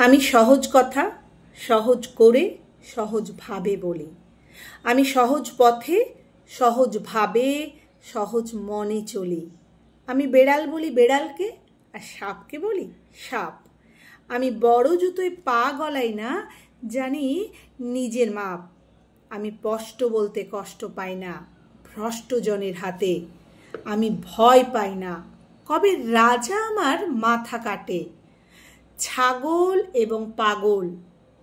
আমি সহজ কথা সহজ করে সহজ ভাবে বলি। আমি সহজ পথে সহজ ভাবে সহজ মনে চলি। আমি বেড়াল বলি বেড়ালকে, আর সাপকে বলি সাপ। আমি বড় জুতোয় পা গলাই না, জানি নিজের মাপ। আমি স্পষ্ট বলতে কষ্ট পাই না ভ্রষ্ট জনের হাতে। আমি ভয় পাই না কবে রাজা আমার মাথা কাটে। ছাগল এবং পাগল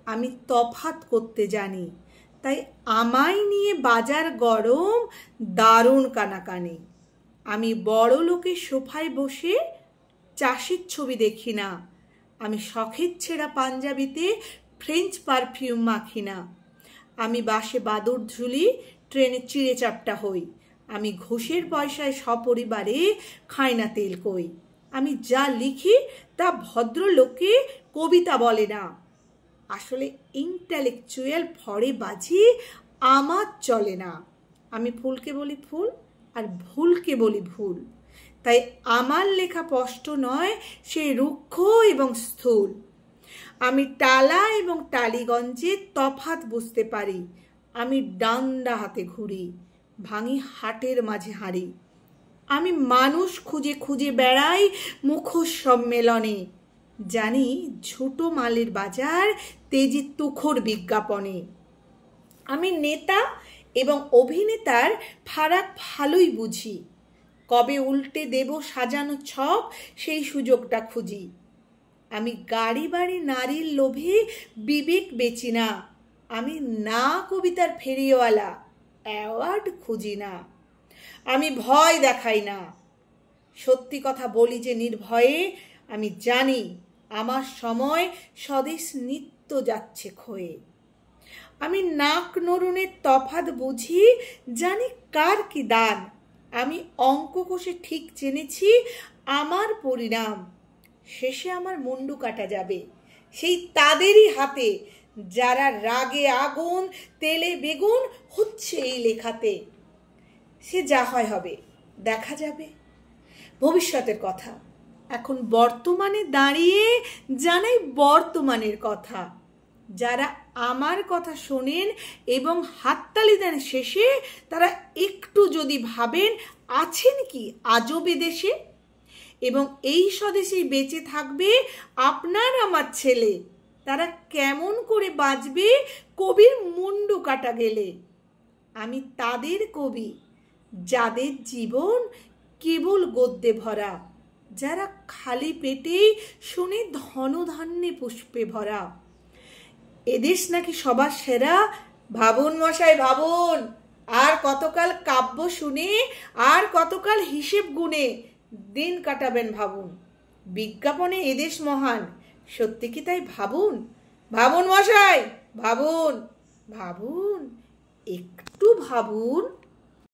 আমি তফাৎ করতে জানি, তাই আমায় নিয়ে বাজার গরম দারুণ কানাকানি। আমি বড় লোকের সোফায় বসে চাষির ছবি দেখি না। আমি শখের ছেঁড়া পাঞ্জাবিতে ফ্রেঞ্চ পারফিউম মাখি না। আমি বাসে বাদুড় ঝুলি, ট্রেনে চিড়ে চাপটা হই। আমি ঘুষের পয়সায় সপরিবারে খাই না তেল কই। আমি যা লিখি তা ভদ্রলোকে কবিতা বলে না। আসলে ইন্টেলেকচুয়াল ফরে বাজি আমার চলে না। আমি ফুলকে বলি ফুল আর ভুলকে বলি ভুল, তাই আমার লেখা স্পষ্ট নয়, সে রুক্ষ এবং স্থূল। আমি টালা এবং টালিগঞ্জে তফাৎ বুঝতে পারি। আমি ডান্ডা হাতে ঘুরি, ভাঙি হাটের মাঝে হাঁড়ি। আমি মানুষ খুঁজে খুঁজে বেড়াই মুখোশ সম্মেলনে, জানি ছোট মালের বাজার তেজি তুখোর বিজ্ঞাপনে। আমি নেতা এবং অভিনেতার ফারাক ভালোই বুঝি। কবে উল্টে দেব সাজানো ছক সেই সুযোগটা খুঁজি। আমি গাড়ি বাড়ি নারীর লোভে বিবেক বেচি না। আমি না কবিতার ফেরিওয়ালা, অ্যাওয়ার্ড খুঁজি না। আমি ভয় দেখাই না, সত্যি কথা বলি যে নির্ভয়ে। আমি জানি আমার সময় স্বদেশ নিত্য যাচ্ছে ক্ষয়ে। আমি নাক নরুনের তফাৎ বুঝি, জানি কার কি দান। আমি অঙ্ক কষে ঠিক জেনেছি আমার পরিণাম। শেষে আমার মুন্ডু কাটা যাবে সেই তাদেরই হাতে, যারা রাগে আগুন তেলে বেগুন হচ্ছে এই লেখাতে। সে যা হয় হবে, দেখা যাবে ভবিষ্যতের কথা। এখন বর্তমানে দাঁড়িয়ে জানাই বর্তমানের কথা। যারা আমার কথা শোনেন এবং হাততালি দেন শেষে, তারা একটু যদি ভাবেন আছেন কি আজব দেশে, এবং এই স্বদেশেই বেঁচে থাকবে আপনার আমার ছেলে, তারা কেমন করে বাঁচবে কবির মুন্ডু কাটা গেলে। আমি তাদের কবি যাদের জীবন কেবল গদ্যে ভরা, যারা খালি পেটেই শুনে ধনধান্যে পুষ্পে ভরা। এদেশ নাকি সবার সেরা, ভাবুন মশাই ভাবুন। আর কতকাল কাব্য শুনে, আর কতকাল হিসেব গুনে দিন কাটাবেন ভাবুন। বিজ্ঞাপনে এদেশ মহান, সত্যি কি তাই ভাবুন। ভাবুন মশাই ভাবুন, ভাবুন, একটু ভাবুন।